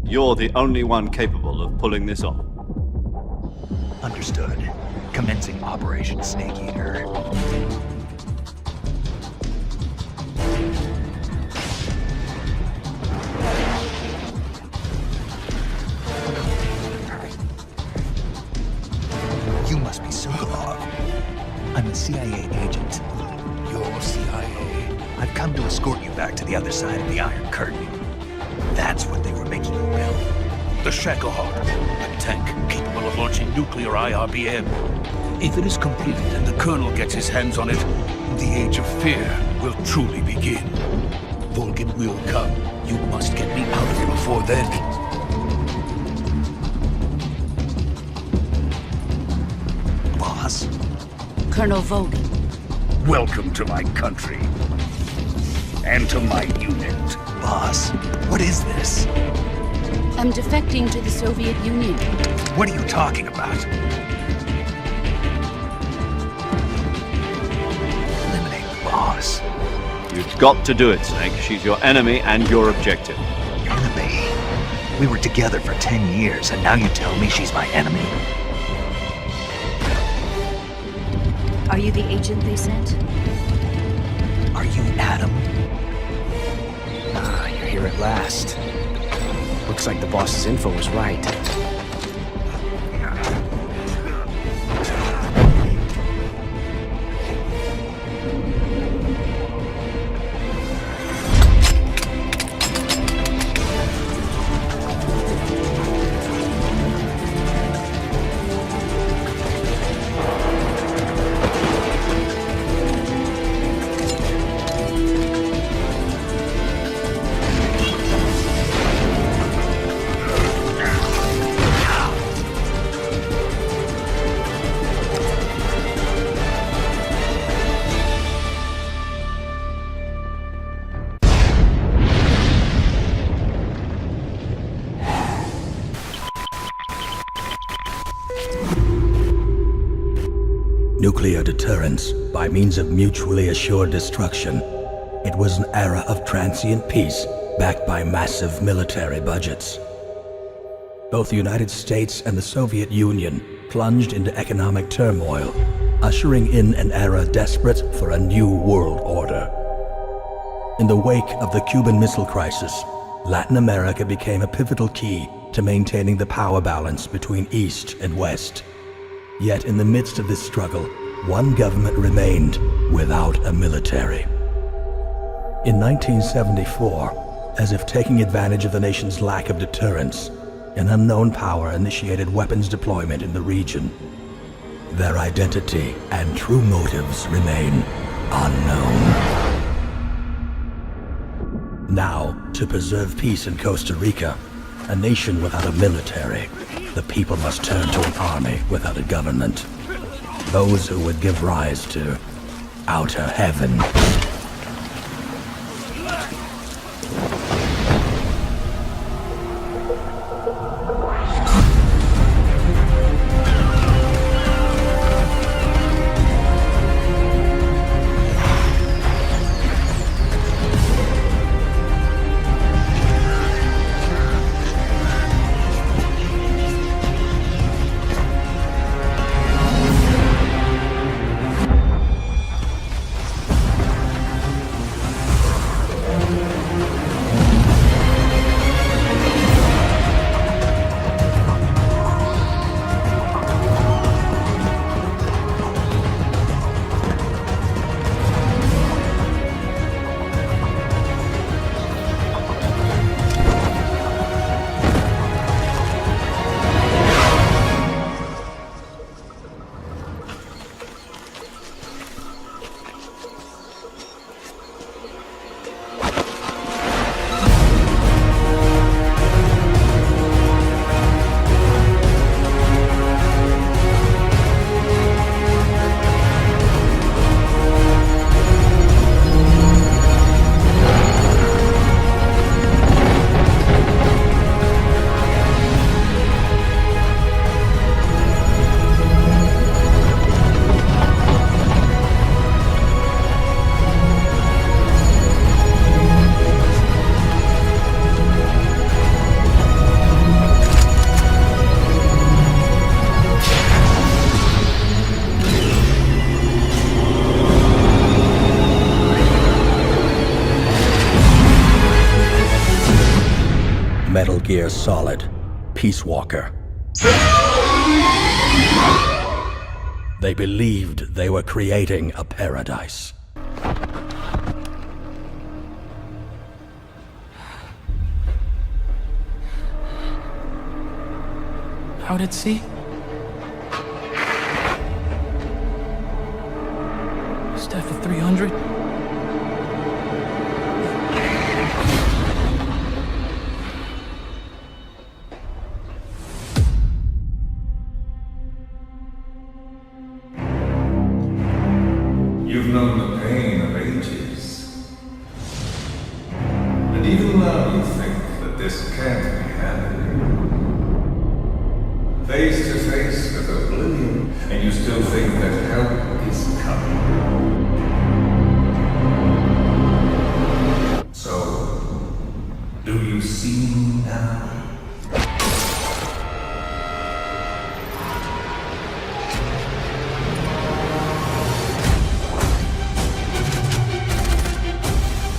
You're the only one capable of pulling this off. Understood. Commencing Operation Snake Eater. You must be Sokolov. I'm a CIA agent. You're CIA. I've come to escort you back to the other side of the Iron Curtain. That's what they were making you build. The Shackleheart, a tank capable of launching nuclear IRBM. If it is completed and the Colonel gets his hands on it, the Age of Fear will truly begin. Vulcan will come. You must get me out of here before then. Boss? Colonel Vogan. Welcome to my country. And to my unit. Boss, what is this? I'm defecting to the Soviet Union. What are you talking about? Eliminate the boss. You've got to do it, Snake. She's your enemy and your objective. Enemy? We were together for 10 years, and now you tell me she's my enemy? Are you the agent they sent? Are you Adam? Ah, you're here at last. Looks like the boss's info was right. Nuclear deterrence by means of mutually assured destruction. It was an era of transient peace backed by massive military budgets. Both the United States and the Soviet Union plunged into economic turmoil, ushering in an era desperate for a new world order. In the wake of the Cuban Missile Crisis, Latin America became a pivotal key to maintaining the power balance between East and West. Yet in the midst of this struggle, one government remained without a military. In 1974, as if taking advantage of the nation's lack of deterrence, an unknown power initiated weapons deployment in the region. Their identity and true motives remain unknown. Now, to preserve peace in Costa Rica, a nation without a military, the people must turn to an army without a government. Those who would give rise to outer heaven. Metal Gear Solid, Peace Walker. They believed they were creating a paradise. How'd it see? Staff of 300? You've known the pain of ages. And even now you think that this can't be handled. Face to face with oblivion, and you still think that help is coming. So, do you see me now?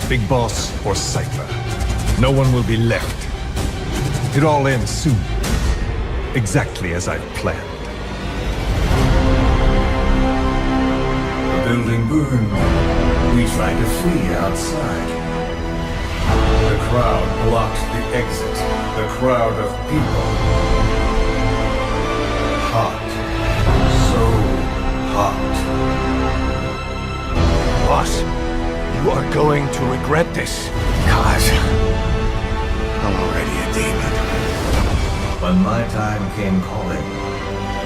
Big Boss or Cypher. No one will be left. It all ends soon. Exactly as I've planned. The building burned. We tried to flee outside. The crowd blocked the exit. The crowd of people. Hot. So hot. Boss, you are going to regret this. God, I'm already a demon. When my time came calling,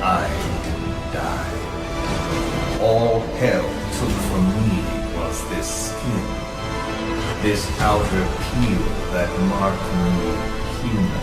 I didn't die. All hell took from me was this skin. This outer peel that marked me human.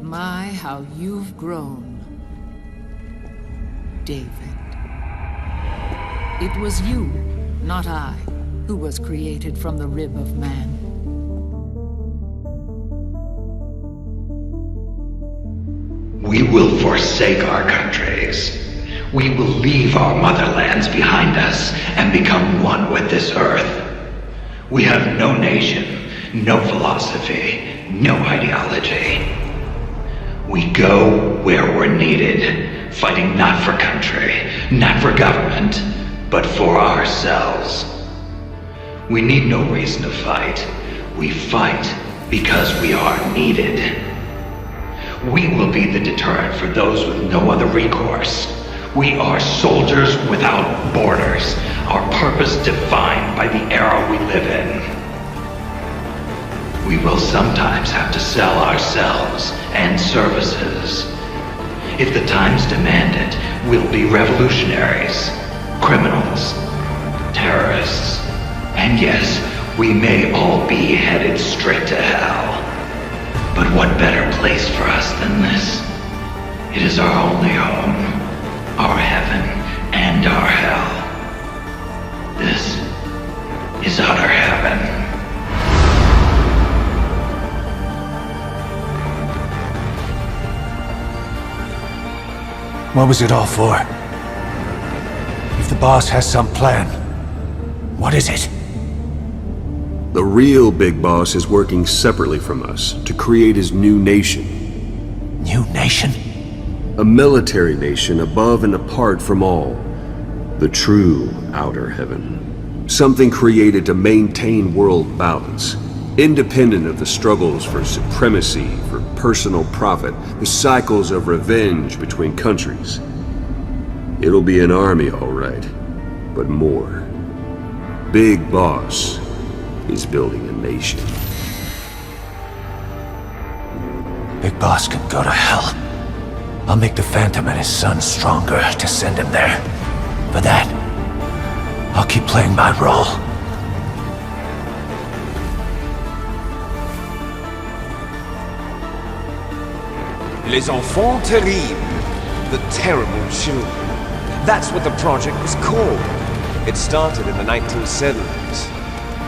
My, how you've grown. David. It was you, not I, who was created from the rib of man. We will forsake our countries. We will leave our motherlands behind us and become one with this earth. We have no nation, no philosophy, no ideology. We go where we're needed, fighting not for country, not for government, but for ourselves. We need no reason to fight. We fight because we are needed. We will be the deterrent for those with no other recourse. We are soldiers without borders, our purpose defined by the era we live in. We will sometimes have to sell ourselves and services. If the times demand it, we'll be revolutionaries, criminals, terrorists, and yes, we may all be headed straight to hell. But what better place for us than this? It is our only home, our heaven and our hell. This is utter heaven. What was it all for? If the boss has some plan, what is it? The real big boss is working separately from us to create his new nation. New nation? A military nation above and apart from all. The true outer heaven. Something created to maintain world balance. Independent of the struggles for supremacy, for personal profit, the cycles of revenge between countries. It'll be an army, all right, but more. Big Boss is building a nation. Big Boss can go to hell. I'll make the Phantom and his son stronger to send him there. For that, I'll keep playing my role. Les Enfants Terribles. The Terrible Children. That's what the project was called. It started in the 1970s.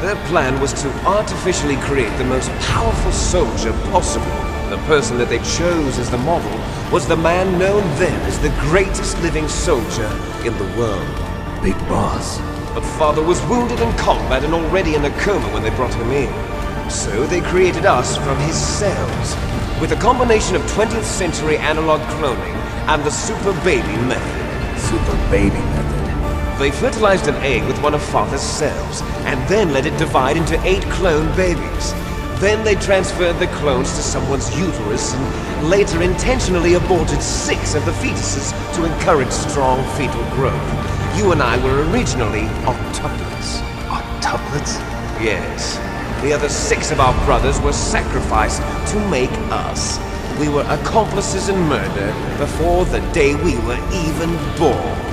Their plan was to artificially create the most powerful soldier possible. The person that they chose as the model was the man known then as the greatest living soldier in the world. Big Boss. But Father was wounded in combat and already in a coma when they brought him in. So they created us from his cells, with a combination of 20th century analog cloning and the super baby method. Super baby method. They fertilized an egg with one of Father's cells, and then let it divide into 8 clone babies. Then they transferred the clones to someone's uterus, and later intentionally aborted 6 of the fetuses to encourage strong fetal growth. You and I were originally octuplets. Octuplets? Yes. The other 6 of our brothers were sacrificed to make us. We were accomplices in murder before the day we were even born.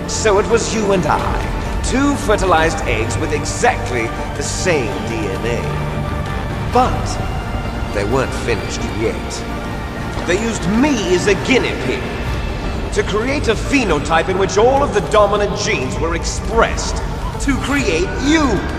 So it was you and I, 2 fertilized eggs with exactly the same DNA. But they weren't finished yet. They used me as a guinea pig to create a phenotype in which all of the dominant genes were expressed, to create you.